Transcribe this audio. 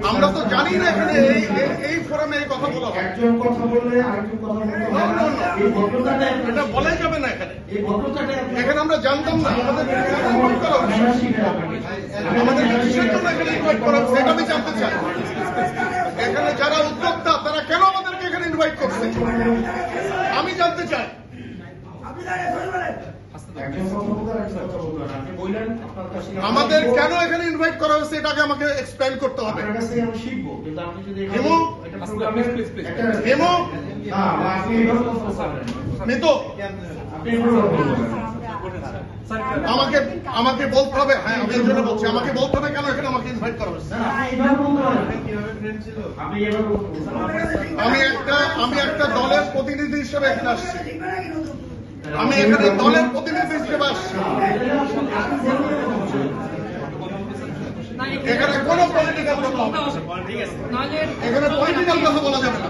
আমরা তো জানি না এখানে এই ফোরামে এই কথা বলা একজন কথা বললে আরেকজন কথা বলতে এটা বলাই যাবে না এখানে। এখানে আমরা জানতাম না আমাদের কিসের জন্য এখানে ইনভাইট করা হচ্ছে এটা আমি জানতে চাই। এখানে যারা উদ্যোক্তা তারা কেন আমাদেরকে এখানে ইনভাইট করছে আমি জানতে চাই। আমাদের কেন এখানে ইনভাইট করা হয়েছে এটাকে আমাকে এক্সপ্লেইন করতে হবে। আমাকে বলতে হবে। হ্যাঁ আমি এর জন্য বলছি আমাকে বলতে হবে কেন এখানে আমাকে ইনভাইট করা হয়েছে। আমি একটা দলের প্রতিনিধি হিসেবে এখানে আসছি। আমি এখানে দলের প্রতিনিধি হিসেবে আসছি। এখানে কোনো পলিটিক্যাল কথা বলা যাবে না।